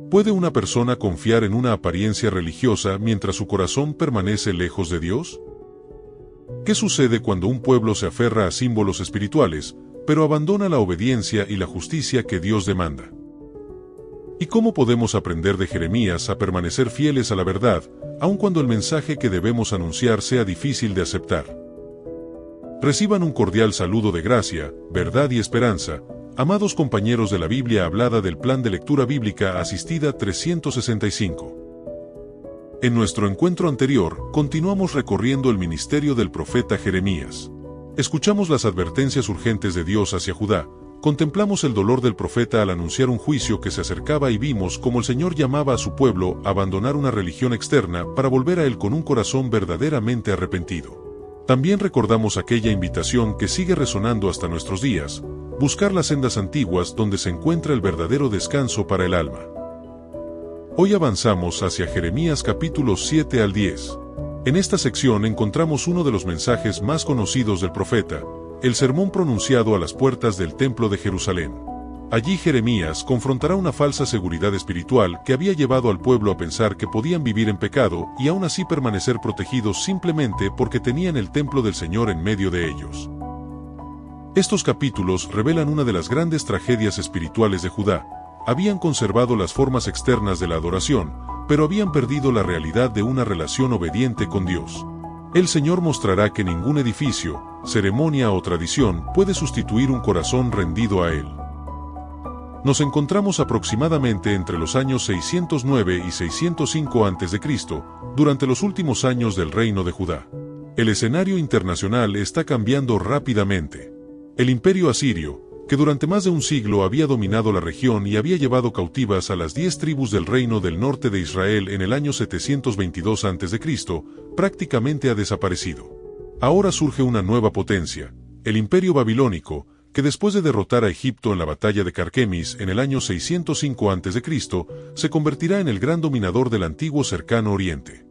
¿Puede una persona confiar en una apariencia religiosa mientras su corazón permanece lejos de Dios? ¿Qué sucede cuando un pueblo se aferra a símbolos espirituales, pero abandona la obediencia y la justicia que Dios demanda? ¿Y cómo podemos aprender de Jeremías a permanecer fieles a la verdad, aun cuando el mensaje que debemos anunciar sea difícil de aceptar? Reciban un cordial saludo de gracia, verdad y esperanza, amados compañeros de la Biblia hablada del Plan de Lectura Bíblica Asistida 365. En nuestro encuentro anterior, continuamos recorriendo el ministerio del profeta Jeremías. Escuchamos las advertencias urgentes de Dios hacia Judá, contemplamos el dolor del profeta al anunciar un juicio que se acercaba y vimos cómo el Señor llamaba a su pueblo a abandonar una religión externa para volver a Él con un corazón verdaderamente arrepentido. También recordamos aquella invitación que sigue resonando hasta nuestros días: buscar las sendas antiguas donde se encuentra el verdadero descanso para el alma. Hoy avanzamos hacia Jeremías capítulos 7 al 10. En esta sección encontramos uno de los mensajes más conocidos del profeta, el sermón pronunciado a las puertas del templo de Jerusalén. Allí Jeremías confrontará una falsa seguridad espiritual que había llevado al pueblo a pensar que podían vivir en pecado y aún así permanecer protegidos simplemente porque tenían el templo del Señor en medio de ellos. Estos capítulos revelan una de las grandes tragedias espirituales de Judá. Habían conservado las formas externas de la adoración, pero habían perdido la realidad de una relación obediente con Dios. El Señor mostrará que ningún edificio, ceremonia o tradición puede sustituir un corazón rendido a Él. Nos encontramos aproximadamente entre los años 609 y 605 a.C., durante los últimos años del reino de Judá. El escenario internacional está cambiando rápidamente. El imperio asirio, que durante más de un siglo había dominado la región y había llevado cautivas a las 10 tribus del reino del norte de Israel en el año 722 a.C., prácticamente ha desaparecido. Ahora surge una nueva potencia, el imperio babilónico, que después de derrotar a Egipto en la batalla de Carquemis en el año 605 a.C., se convertirá en el gran dominador del antiguo cercano oriente.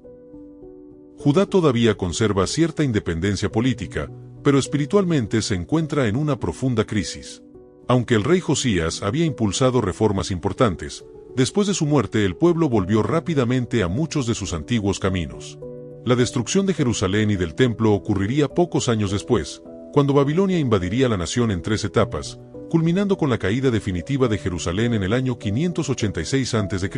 Judá todavía conserva cierta independencia política, pero espiritualmente se encuentra en una profunda crisis. Aunque el rey Josías había impulsado reformas importantes, después de su muerte el pueblo volvió rápidamente a muchos de sus antiguos caminos. La destrucción de Jerusalén y del templo ocurriría pocos años después, cuando Babilonia invadiría la nación en 3 etapas, culminando con la caída definitiva de Jerusalén en el año 586 a.C.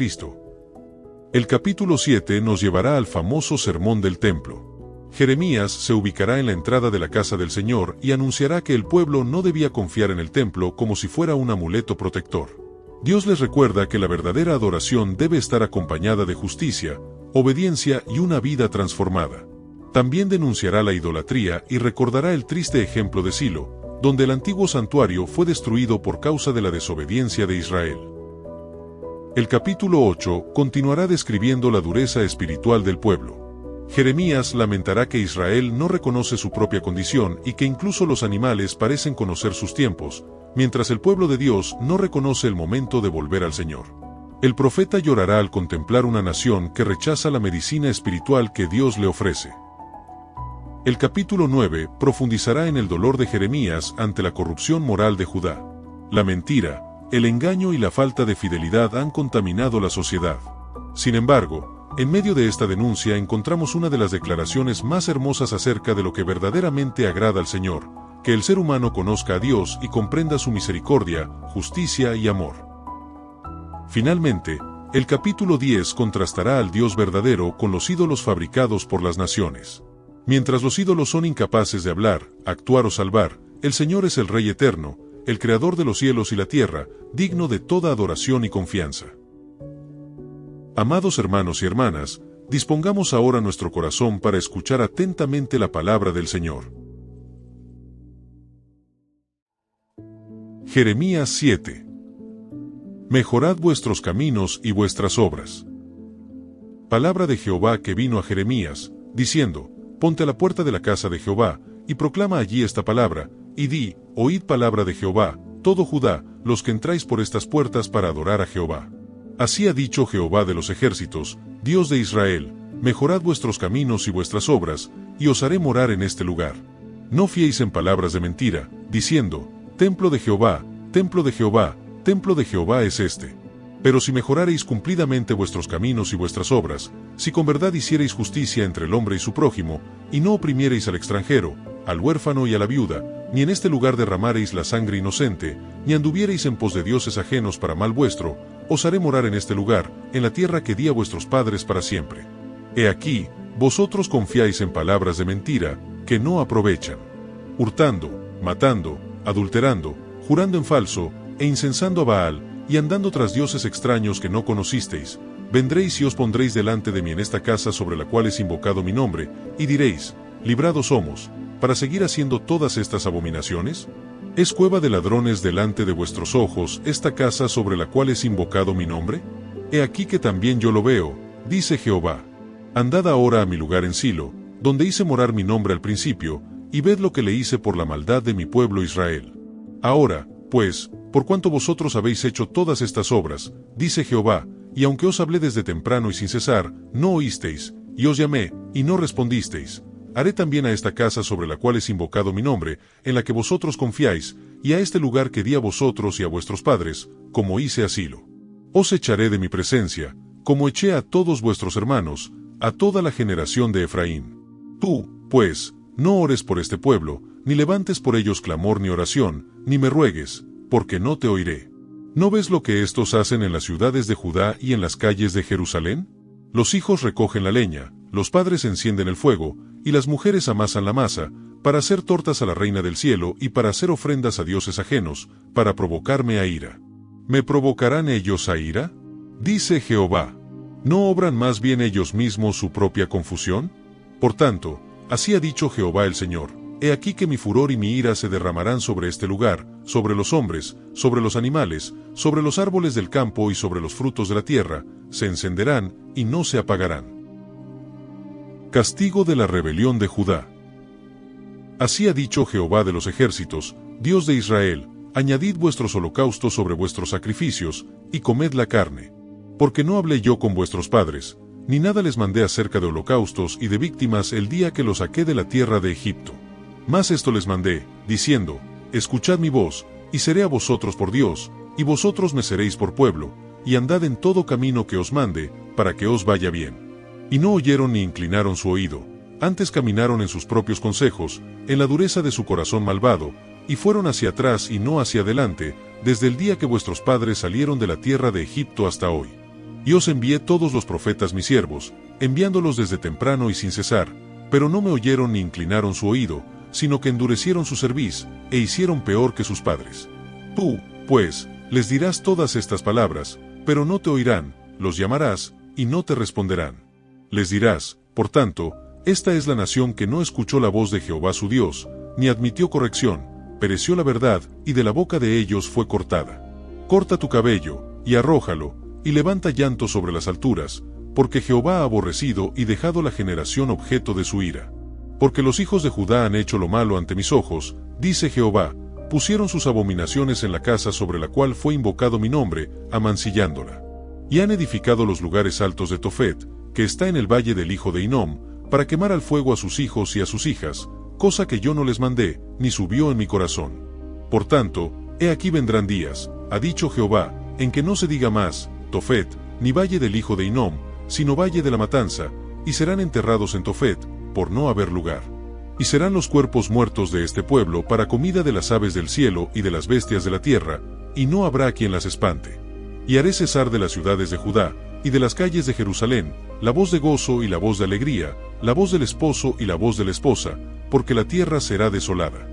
El capítulo 7 nos llevará al famoso Sermón del Templo. Jeremías se ubicará en la entrada de la casa del Señor y anunciará que el pueblo no debía confiar en el templo como si fuera un amuleto protector. Dios les recuerda que la verdadera adoración debe estar acompañada de justicia, obediencia y una vida transformada. También denunciará la idolatría y recordará el triste ejemplo de Silo, donde el antiguo santuario fue destruido por causa de la desobediencia de Israel. El capítulo 8 continuará describiendo la dureza espiritual del pueblo. Jeremías lamentará que Israel no reconoce su propia condición y que incluso los animales parecen conocer sus tiempos, mientras el pueblo de Dios no reconoce el momento de volver al Señor. El profeta llorará al contemplar una nación que rechaza la medicina espiritual que Dios le ofrece. El capítulo 9 profundizará en el dolor de Jeremías ante la corrupción moral de Judá. La mentira, el engaño y la falta de fidelidad han contaminado la sociedad. Sin embargo, en medio de esta denuncia encontramos una de las declaraciones más hermosas acerca de lo que verdaderamente agrada al Señor, que el ser humano conozca a Dios y comprenda su misericordia, justicia y amor. Finalmente, el capítulo 10 contrastará al Dios verdadero con los ídolos fabricados por las naciones. Mientras los ídolos son incapaces de hablar, actuar o salvar, el Señor es el Rey eterno, el Creador de los cielos y la tierra, digno de toda adoración y confianza. Amados hermanos y hermanas, dispongamos ahora nuestro corazón para escuchar atentamente la palabra del Señor. Jeremías 7. Mejorad vuestros caminos y vuestras obras. Palabra de Jehová que vino a Jeremías, diciendo: Ponte a la puerta de la casa de Jehová, y proclama allí esta palabra, y di: Oíd palabra de Jehová, todo Judá, los que entráis por estas puertas para adorar a Jehová. Así ha dicho Jehová de los ejércitos, Dios de Israel: mejorad vuestros caminos y vuestras obras, y os haré morar en este lugar. No fiéis en palabras de mentira, diciendo: templo de Jehová, templo de Jehová, templo de Jehová es este. Pero si mejorareis cumplidamente vuestros caminos y vuestras obras, si con verdad hiciereis justicia entre el hombre y su prójimo, y no oprimiereis al extranjero, al huérfano y a la viuda, ni en este lugar derramareis la sangre inocente, ni anduviereis en pos de dioses ajenos para mal vuestro, os haré morar en este lugar, en la tierra que di a vuestros padres para siempre. He aquí, vosotros confiáis en palabras de mentira, que no aprovechan. Hurtando, matando, adulterando, jurando en falso, e incensando a Baal, y andando tras dioses extraños que no conocisteis, vendréis y os pondréis delante de mí en esta casa sobre la cual es invocado mi nombre, y diréis, librados somos, para seguir haciendo todas estas abominaciones. ¿Es cueva de ladrones delante de vuestros ojos esta casa sobre la cual es invocado mi nombre? He aquí que también yo lo veo, dice Jehová. Andad ahora a mi lugar en Silo, donde hice morar mi nombre al principio, y ved lo que le hice por la maldad de mi pueblo Israel. Ahora, pues, por cuanto vosotros habéis hecho todas estas obras, dice Jehová, y aunque os hablé desde temprano y sin cesar, no oísteis, y os llamé, y no respondisteis, haré también a esta casa sobre la cual es invocado mi nombre, en la que vosotros confiáis, y a este lugar que di a vosotros y a vuestros padres, como hice a Silo. Os echaré de mi presencia, como eché a todos vuestros hermanos, a toda la generación de Efraín. Tú, pues, no ores por este pueblo, ni levantes por ellos clamor ni oración, ni me ruegues, porque no te oiré. ¿No ves lo que estos hacen en las ciudades de Judá y en las calles de Jerusalén? Los hijos recogen la leña, los padres encienden el fuego, y las mujeres amasan la masa, para hacer tortas a la reina del cielo y para hacer ofrendas a dioses ajenos, para provocarme a ira. ¿Me provocarán ellos a ira? Dice Jehová. ¿No obran más bien ellos mismos su propia confusión? Por tanto, así ha dicho Jehová el Señor, he aquí que mi furor y mi ira se derramarán sobre este lugar, sobre los hombres, sobre los animales, sobre los árboles del campo y sobre los frutos de la tierra, se encenderán y no se apagarán. Castigo de la rebelión de Judá. Así ha dicho Jehová de los ejércitos, Dios de Israel, añadid vuestros holocaustos sobre vuestros sacrificios, y comed la carne. Porque no hablé yo con vuestros padres, ni nada les mandé acerca de holocaustos y de víctimas el día que los saqué de la tierra de Egipto. Mas esto les mandé, diciendo, escuchad mi voz, y seré a vosotros por Dios, y vosotros me seréis por pueblo, y andad en todo camino que os mande, para que os vaya bien. Y no oyeron ni inclinaron su oído, antes caminaron en sus propios consejos, en la dureza de su corazón malvado, y fueron hacia atrás y no hacia adelante, desde el día que vuestros padres salieron de la tierra de Egipto hasta hoy. Y os envié todos los profetas mis siervos, enviándolos desde temprano y sin cesar, pero no me oyeron ni inclinaron su oído, sino que endurecieron su cerviz, e hicieron peor que sus padres. Tú, pues, les dirás todas estas palabras, pero no te oirán, los llamarás, y no te responderán. Les dirás, por tanto, esta es la nación que no escuchó la voz de Jehová su Dios, ni admitió corrección, pereció la verdad, y de la boca de ellos fue cortada. Corta tu cabello, y arrójalo, y levanta llanto sobre las alturas, porque Jehová ha aborrecido y dejado la generación objeto de su ira. Porque los hijos de Judá han hecho lo malo ante mis ojos, dice Jehová, pusieron sus abominaciones en la casa sobre la cual fue invocado mi nombre, amancillándola. Y han edificado los lugares altos de Tofet, que está en el valle del hijo de Hinnom, para quemar al fuego a sus hijos y a sus hijas, cosa que yo no les mandé, ni subió en mi corazón. Por tanto, he aquí vendrán días, ha dicho Jehová, en que no se diga más, Tofet, ni valle del hijo de Hinnom, sino valle de la matanza, y serán enterrados en Tofet, por no haber lugar. Y serán los cuerpos muertos de este pueblo para comida de las aves del cielo y de las bestias de la tierra, y no habrá quien las espante. Y haré cesar de las ciudades de Judá, y de las calles de Jerusalén, la voz de gozo y la voz de alegría, la voz del esposo y la voz de la esposa, porque la tierra será desolada.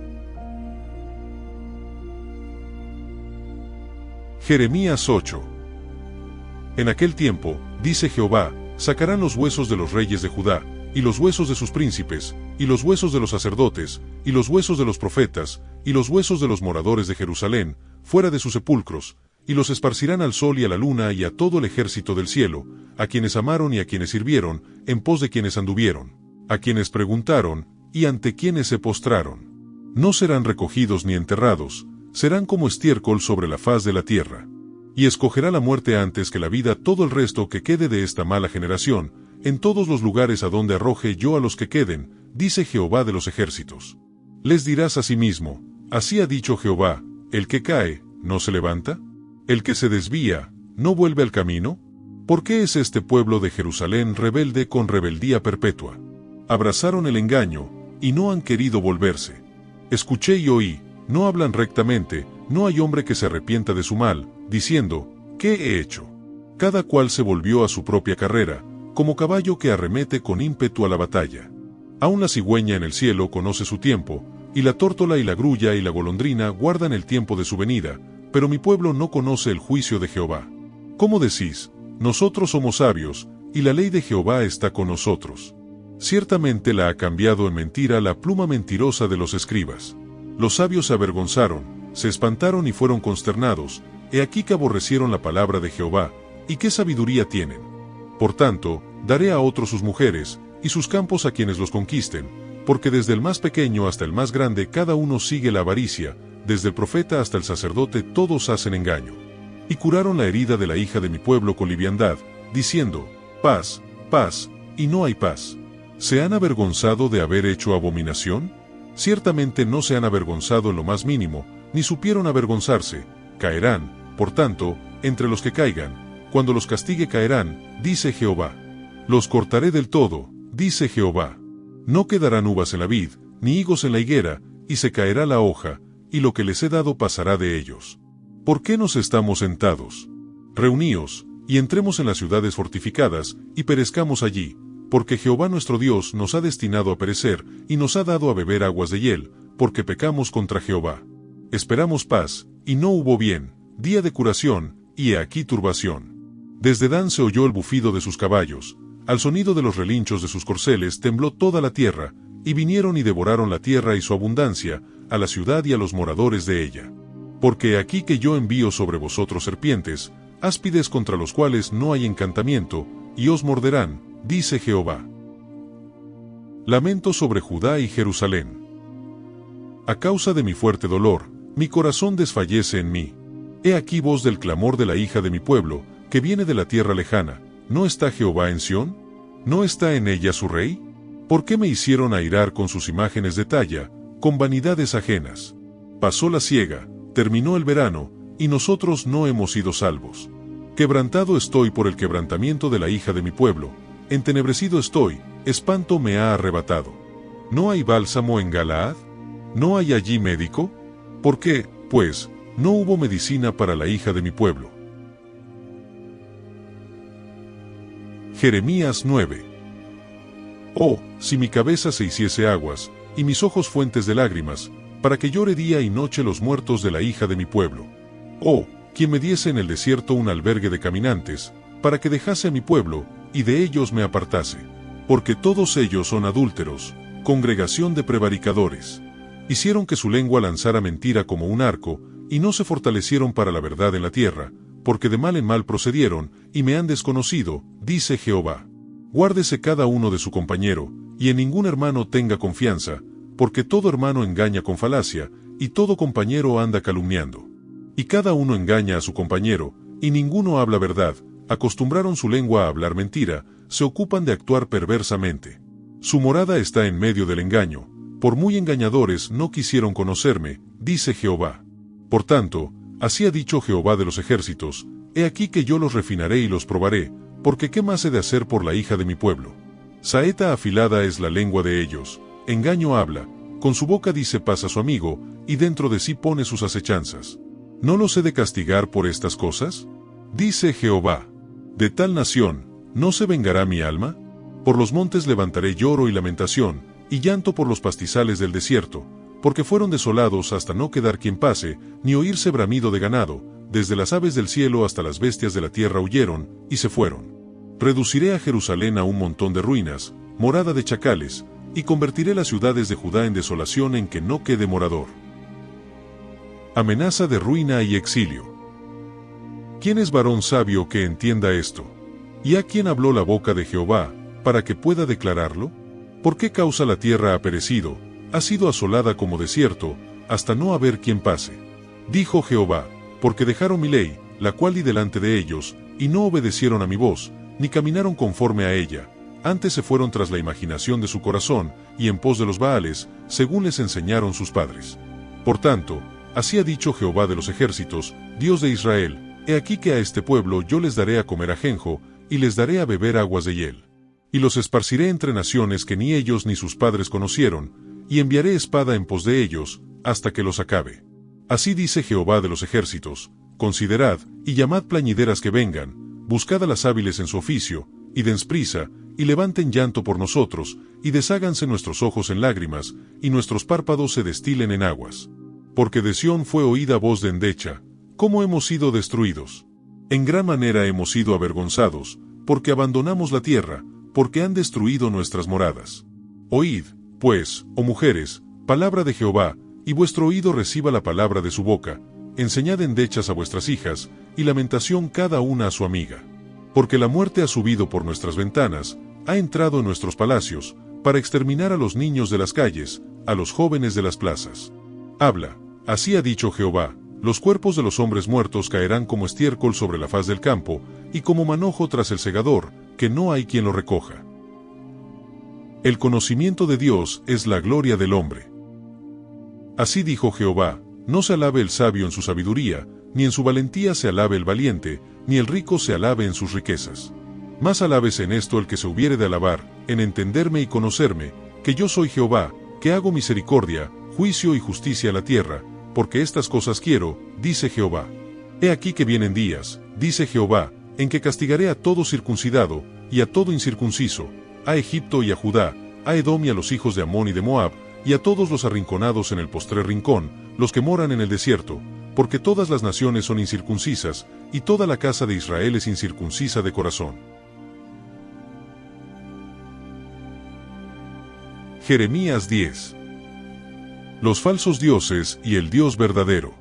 Jeremías 8. En aquel tiempo, dice Jehová, sacarán los huesos de los reyes de Judá, y los huesos de sus príncipes, y los huesos de los sacerdotes, y los huesos de los profetas, y los huesos de los moradores de Jerusalén, fuera de sus sepulcros, y los esparcirán al sol y a la luna y a todo el ejército del cielo, a quienes amaron y a quienes sirvieron, en pos de quienes anduvieron, a quienes preguntaron, y ante quienes se postraron. No serán recogidos ni enterrados, serán como estiércol sobre la faz de la tierra. Y escogerá la muerte antes que la vida todo el resto que quede de esta mala generación, en todos los lugares a donde arroje yo a los que queden, dice Jehová de los ejércitos. Les dirás a sí mismo, así ha dicho Jehová, el que cae, ¿no se levanta? El que se desvía, ¿no vuelve al camino? ¿Por qué es este pueblo de Jerusalén rebelde con rebeldía perpetua? Abrazaron el engaño, y no han querido volverse. Escuché y oí, no hablan rectamente, no hay hombre que se arrepienta de su mal, diciendo, ¿qué he hecho? Cada cual se volvió a su propia carrera, como caballo que arremete con ímpetu a la batalla. Aún la cigüeña en el cielo conoce su tiempo, y la tórtola y la grulla y la golondrina guardan el tiempo de su venida, pero mi pueblo no conoce el juicio de Jehová. ¿Cómo decís? Nosotros somos sabios, y la ley de Jehová está con nosotros. Ciertamente la ha cambiado en mentira la pluma mentirosa de los escribas. Los sabios se avergonzaron, se espantaron y fueron consternados, he aquí que aborrecieron la palabra de Jehová, y qué sabiduría tienen. Por tanto, daré a otros sus mujeres, y sus campos a quienes los conquisten, porque desde el más pequeño hasta el más grande cada uno sigue la avaricia, desde el profeta hasta el sacerdote todos hacen engaño. Y curaron la herida de la hija de mi pueblo con liviandad, diciendo, paz, paz, y no hay paz. ¿Se han avergonzado de haber hecho abominación? Ciertamente no se han avergonzado en lo más mínimo, ni supieron avergonzarse, caerán, por tanto, entre los que caigan, cuando los castigue caerán, dice Jehová. Los cortaré del todo, dice Jehová. No quedarán uvas en la vid, ni higos en la higuera, y se caerá la hoja, y lo que les he dado pasará de ellos. ¿Por qué nos estamos sentados? Reuníos, y entremos en las ciudades fortificadas, y perezcamos allí, porque Jehová nuestro Dios nos ha destinado a perecer, y nos ha dado a beber aguas de hiel, porque pecamos contra Jehová. Esperamos paz, y no hubo bien, día de curación, y he aquí turbación. Desde Dan se oyó el bufido de sus caballos, al sonido de los relinchos de sus corceles tembló toda la tierra, y vinieron y devoraron la tierra y su abundancia, a la ciudad y a los moradores de ella. Porque he aquí que yo envío sobre vosotros serpientes, áspides contra los cuales no hay encantamiento, y os morderán, dice Jehová. Lamento sobre Judá y Jerusalén. A causa de mi fuerte dolor, mi corazón desfallece en mí. He aquí voz del clamor de la hija de mi pueblo, que viene de la tierra lejana. ¿No está Jehová en Sión? ¿No está en ella su rey? ¿Por qué me hicieron airar con sus imágenes de talla, con vanidades ajenas? Pasó la siega, terminó el verano, y nosotros no hemos sido salvos. Quebrantado estoy por el quebrantamiento de la hija de mi pueblo, entenebrecido estoy, espanto me ha arrebatado. ¿No hay bálsamo en Galaad? ¿No hay allí médico? ¿Por qué, pues, no hubo medicina para la hija de mi pueblo? Jeremías 9. Oh, si mi cabeza se hiciese aguas, y mis ojos fuentes de lágrimas, para que llore día y noche los muertos de la hija de mi pueblo. Oh, quien me diese en el desierto un albergue de caminantes, para que dejase a mi pueblo, y de ellos me apartase. Porque todos ellos son adúlteros, congregación de prevaricadores. Hicieron que su lengua lanzara mentira como un arco, y no se fortalecieron para la verdad en la tierra, porque de mal en mal procedieron, y me han desconocido, dice Jehová. Guárdese cada uno de su compañero, y en ningún hermano tenga confianza, porque todo hermano engaña con falacia, y todo compañero anda calumniando. Y cada uno engaña a su compañero, y ninguno habla verdad, acostumbraron su lengua a hablar mentira, se ocupan de actuar perversamente. Su morada está en medio del engaño, por muy engañadores no quisieron conocerme, dice Jehová. Por tanto, así ha dicho Jehová de los ejércitos, he aquí que yo los refinaré y los probaré, porque ¿qué más he de hacer por la hija de mi pueblo? Saeta afilada es la lengua de ellos, engaño habla, con su boca dice paz a su amigo, y dentro de sí pone sus acechanzas. ¿No los he de castigar por estas cosas? Dice Jehová. De tal nación, ¿no se vengará mi alma? Por los montes levantaré lloro y lamentación, y llanto por los pastizales del desierto, porque fueron desolados hasta no quedar quien pase, ni oírse bramido de ganado, desde las aves del cielo hasta las bestias de la tierra huyeron, y se fueron. Reduciré a Jerusalén a un montón de ruinas, morada de chacales, y convertiré las ciudades de Judá en desolación en que no quede morador. Amenaza de ruina y exilio. ¿Quién es varón sabio que entienda esto? ¿Y a quién habló la boca de Jehová, para que pueda declararlo? ¿Por qué causa la tierra ha perecido, ha sido asolada como desierto, hasta no haber quien pase? Dijo Jehová, porque dejaron mi ley, la cual di delante de ellos, y no obedecieron a mi voz, ni caminaron conforme a ella, antes se fueron tras la imaginación de su corazón, y en pos de los Baales, según les enseñaron sus padres. Por tanto, así ha dicho Jehová de los ejércitos, Dios de Israel, He aquí que a este pueblo yo les daré a comer ajenjo, y les daré a beber aguas de hiel. Y los esparciré entre naciones que ni ellos ni sus padres conocieron, y enviaré espada en pos de ellos, hasta que los acabe. Así dice Jehová de los ejércitos: considerad, y llamad plañideras que vengan, buscad a las hábiles en su oficio, y dens prisa, y levanten llanto por nosotros, y desháganse nuestros ojos en lágrimas, y nuestros párpados se destilen en aguas. Porque de Sión fue oída voz de endecha: ¿cómo hemos sido destruidos? En gran manera hemos sido avergonzados, porque abandonamos la tierra, porque han destruido nuestras moradas. Oíd, pues, oh mujeres, palabra de Jehová, y vuestro oído reciba la palabra de su boca. Enseñad endechas a vuestras hijas, y lamentación cada una a su amiga. Porque la muerte ha subido por nuestras ventanas, ha entrado en nuestros palacios, para exterminar a los niños de las calles, a los jóvenes de las plazas. Habla, así ha dicho Jehová: los cuerpos de los hombres muertos caerán como estiércol sobre la faz del campo, y como manojo tras el segador, que no hay quien lo recoja. El conocimiento de Dios es la gloria del hombre. Así dijo Jehová: no se alabe el sabio en su sabiduría, ni en su valentía se alabe el valiente, ni el rico se alabe en sus riquezas. Más alábese en esto el que se hubiere de alabar, en entenderme y conocerme, que yo soy Jehová, que hago misericordia, juicio y justicia a la tierra, porque estas cosas quiero, dice Jehová. He aquí que vienen días, dice Jehová, en que castigaré a todo circuncidado, y a todo incircunciso, a Egipto y a Judá, a Edom y a los hijos de Amón y de Moab, y a todos los arrinconados en el postrer rincón, los que moran en el desierto, porque todas las naciones son incircuncisas, y toda la casa de Israel es incircuncisa de corazón. Jeremías 10. Los falsos dioses y el Dios verdadero.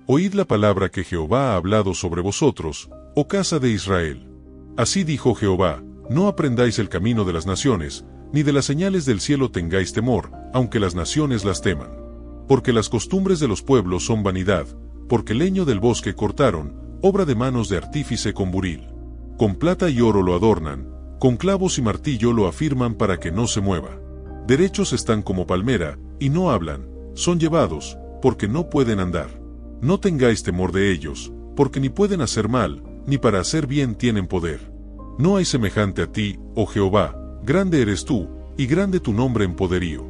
Oíd la palabra que Jehová ha hablado sobre vosotros, oh casa de Israel. Así dijo Jehová: no aprendáis el camino de las naciones, ni de las señales del cielo tengáis temor, aunque las naciones las teman. Porque las costumbres de los pueblos son vanidad, porque leño del bosque cortaron, obra de manos de artífice con buril. Con plata y oro lo adornan, con clavos y martillo lo afirman para que no se mueva. Derechos están como palmera, y no hablan, son llevados, porque no pueden andar. No tengáis temor de ellos, porque ni pueden hacer mal, ni para hacer bien tienen poder. No hay semejante a ti, oh Jehová, grande eres tú, y grande tu nombre en poderío.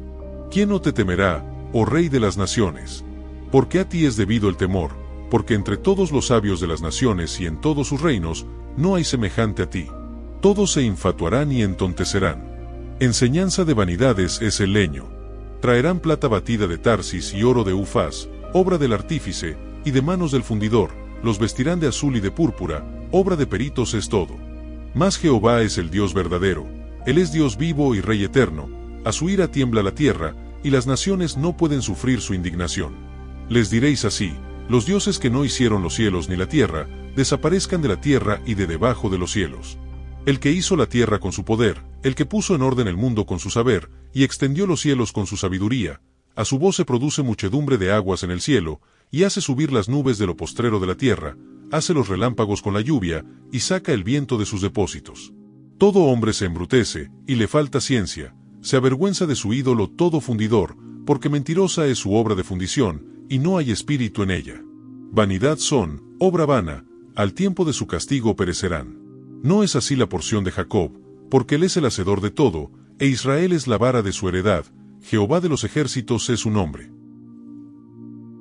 ¿Quién no te temerá, oh Rey de las naciones? Porque a ti es debido el temor, porque entre todos los sabios de las naciones y en todos sus reinos, no hay semejante a ti. Todos se infatuarán y entontecerán. Enseñanza de vanidades es el leño. Traerán plata batida de Tarsis y oro de Ufaz, obra del artífice, y de manos del fundidor, los vestirán de azul y de púrpura, obra de peritos es todo. Mas Jehová es el Dios verdadero, Él es Dios vivo y Rey eterno, a su ira tiembla la tierra, y las naciones no pueden sufrir su indignación. Les diréis así: los dioses que no hicieron los cielos ni la tierra, desaparezcan de la tierra y de debajo de los cielos. El que hizo la tierra con su poder, el que puso en orden el mundo con su saber, y extendió los cielos con su sabiduría, a su voz se produce muchedumbre de aguas en el cielo, y hace subir las nubes de lo postrero de la tierra, hace los relámpagos con la lluvia, y saca el viento de sus depósitos. Todo hombre se embrutece, y le falta ciencia, se avergüenza de su ídolo todo fundidor, porque mentirosa es su obra de fundición, y no hay espíritu en ella. Vanidad son, obra vana, al tiempo de su castigo perecerán. No es así la porción de Jacob, porque él es el hacedor de todo, e Israel es la vara de su heredad, Jehová de los ejércitos es su nombre.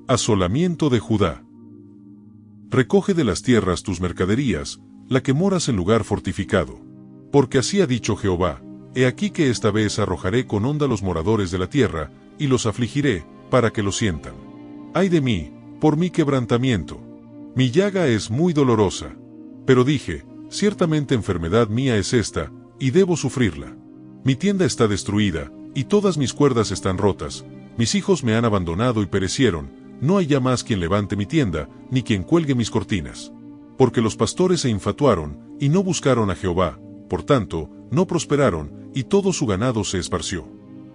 Asolamiento de Judá. Recoge de las tierras tus mercaderías, la que moras en lugar fortificado. Porque así ha dicho Jehová: he aquí que esta vez arrojaré con honda los moradores de la tierra, y los afligiré, para que lo sientan. Ay de mí, por mi quebrantamiento. Mi llaga es muy dolorosa. Pero dije: ciertamente enfermedad mía es esta, y debo sufrirla. Mi tienda está destruida, y todas mis cuerdas están rotas, mis hijos me han abandonado y perecieron, no hay ya más quien levante mi tienda, ni quien cuelgue mis cortinas. Porque los pastores se infatuaron, y no buscaron a Jehová, por tanto, no prosperaron, y todo su ganado se esparció.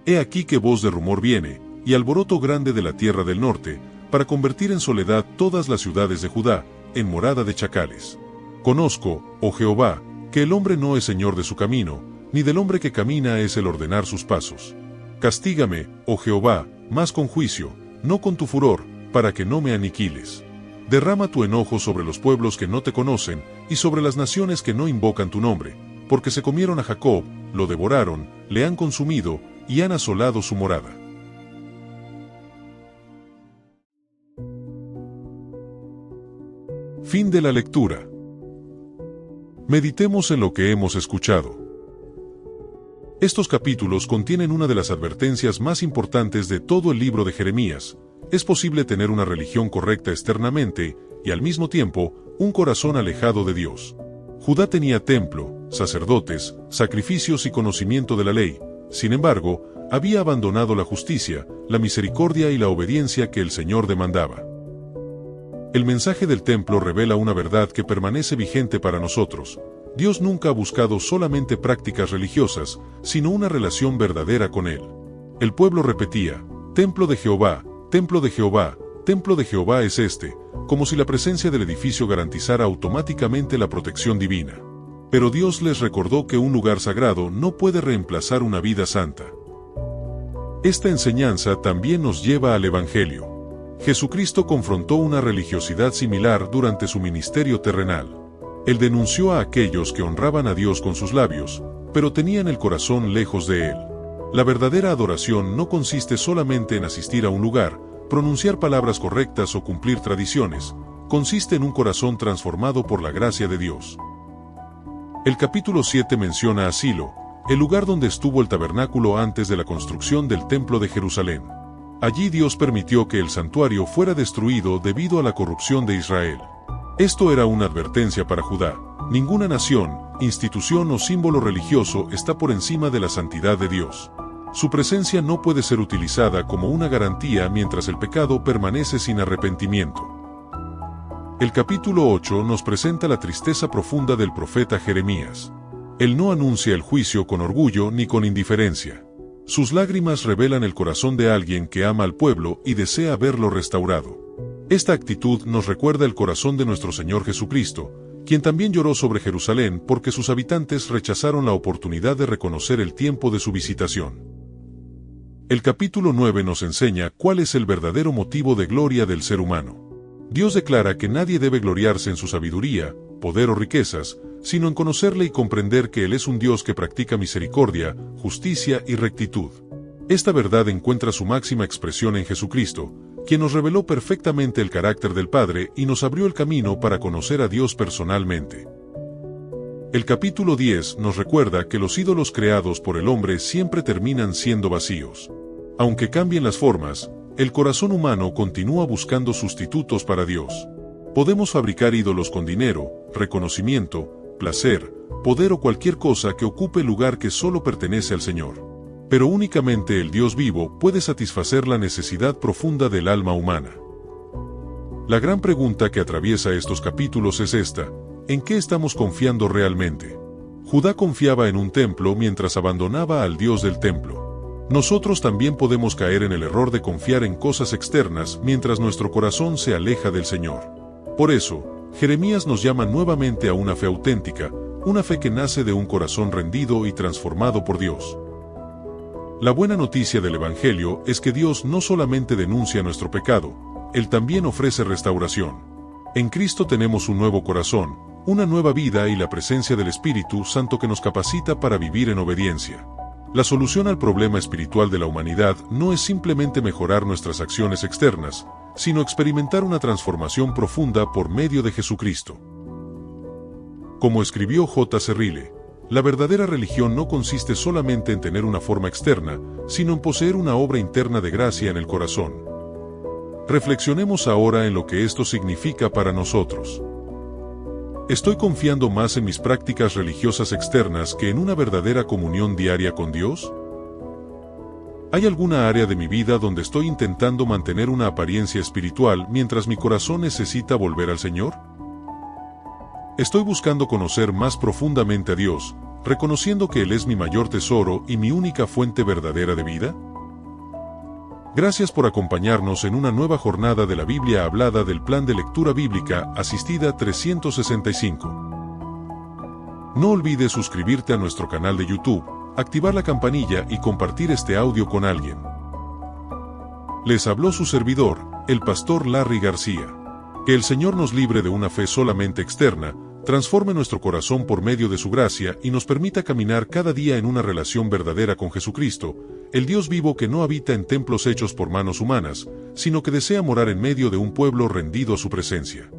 He aquí que voz de rumor viene, y alboroto grande de la tierra del norte, para convertir en soledad todas las ciudades de Judá, en morada de chacales. Conozco, oh Jehová, que el hombre no es señor de su camino, ni del hombre que camina es el ordenar sus pasos. Castígame, oh Jehová, mas con juicio, no con tu furor, para que no me aniquiles. Derrama tu enojo sobre los pueblos que no te conocen y sobre las naciones que no invocan tu nombre, porque se comieron a Jacob, lo devoraron, le han consumido y han asolado su morada. Fin de la lectura. Meditemos en lo que hemos escuchado. Estos capítulos contienen una de las advertencias más importantes de todo el libro de Jeremías. Es posible tener una religión correcta externamente y al mismo tiempo un corazón alejado de Dios. Judá tenía templo, sacerdotes, sacrificios y conocimiento de la ley. Sin embargo, había abandonado la justicia, la misericordia y la obediencia que el Señor demandaba. El mensaje del templo revela una verdad que permanece vigente para nosotros. Dios nunca ha buscado solamente prácticas religiosas, sino una relación verdadera con Él. El pueblo repetía, «Templo de Jehová, templo de Jehová, templo de Jehová es este», como si la presencia del edificio garantizara automáticamente la protección divina. Pero Dios les recordó que un lugar sagrado no puede reemplazar una vida santa. Esta enseñanza también nos lleva al Evangelio. Jesucristo confrontó una religiosidad similar durante su ministerio terrenal. Él denunció a aquellos que honraban a Dios con sus labios, pero tenían el corazón lejos de Él. La verdadera adoración no consiste solamente en asistir a un lugar, pronunciar palabras correctas o cumplir tradiciones, consiste en un corazón transformado por la gracia de Dios. El capítulo 7 menciona a Silo, el lugar donde estuvo el tabernáculo antes de la construcción del templo de Jerusalén. Allí Dios permitió que el santuario fuera destruido debido a la corrupción de Israel. Esto era una advertencia para Judá. Ninguna nación, institución o símbolo religioso está por encima de la santidad de Dios. Su presencia no puede ser utilizada como una garantía mientras el pecado permanece sin arrepentimiento. El capítulo 8 nos presenta la tristeza profunda del profeta Jeremías. Él no anuncia el juicio con orgullo ni con indiferencia. Sus lágrimas revelan el corazón de alguien que ama al pueblo y desea verlo restaurado. Esta actitud nos recuerda el corazón de nuestro Señor Jesucristo, quien también lloró sobre Jerusalén porque sus habitantes rechazaron la oportunidad de reconocer el tiempo de su visitación. El capítulo 9 nos enseña cuál es el verdadero motivo de gloria del ser humano. Dios declara que nadie debe gloriarse en su sabiduría, poder o riquezas, sino en conocerle y comprender que Él es un Dios que practica misericordia, justicia y rectitud. Esta verdad encuentra su máxima expresión en Jesucristo, quien nos reveló perfectamente el carácter del Padre y nos abrió el camino para conocer a Dios personalmente. El capítulo 10 nos recuerda que los ídolos creados por el hombre siempre terminan siendo vacíos. Aunque cambien las formas, el corazón humano continúa buscando sustitutos para Dios. Podemos fabricar ídolos con dinero, reconocimiento, placer, poder o cualquier cosa que ocupe el lugar que solo pertenece al Señor. Pero únicamente el Dios vivo puede satisfacer la necesidad profunda del alma humana. La gran pregunta que atraviesa estos capítulos es esta: ¿en qué estamos confiando realmente? Judá confiaba en un templo mientras abandonaba al Dios del templo. Nosotros también podemos caer en el error de confiar en cosas externas mientras nuestro corazón se aleja del Señor. Por eso, Jeremías nos llama nuevamente a una fe auténtica, una fe que nace de un corazón rendido y transformado por Dios. La buena noticia del Evangelio es que Dios no solamente denuncia nuestro pecado, Él también ofrece restauración. En Cristo tenemos un nuevo corazón, una nueva vida y la presencia del Espíritu Santo que nos capacita para vivir en obediencia. La solución al problema espiritual de la humanidad no es simplemente mejorar nuestras acciones externas, sino experimentar una transformación profunda por medio de Jesucristo. Como escribió J.C. Ryle, la verdadera religión no consiste solamente en tener una forma externa, sino en poseer una obra interna de gracia en el corazón. Reflexionemos ahora en lo que esto significa para nosotros. ¿Estoy confiando más en mis prácticas religiosas externas que en una verdadera comunión diaria con Dios? ¿Hay alguna área de mi vida donde estoy intentando mantener una apariencia espiritual mientras mi corazón necesita volver al Señor? ¿Estoy buscando conocer más profundamente a Dios, reconociendo que Él es mi mayor tesoro y mi única fuente verdadera de vida? Gracias por acompañarnos en una nueva jornada de la Biblia hablada del Plan de Lectura Bíblica Asistida 365. No olvides suscribirte a nuestro canal de YouTube, activar la campanilla y compartir este audio con alguien. Les habló su servidor, el pastor Larry García. Que el Señor nos libre de una fe solamente externa, transforme nuestro corazón por medio de su gracia y nos permita caminar cada día en una relación verdadera con Jesucristo, el Dios vivo que no habita en templos hechos por manos humanas, sino que desea morar en medio de un pueblo rendido a su presencia.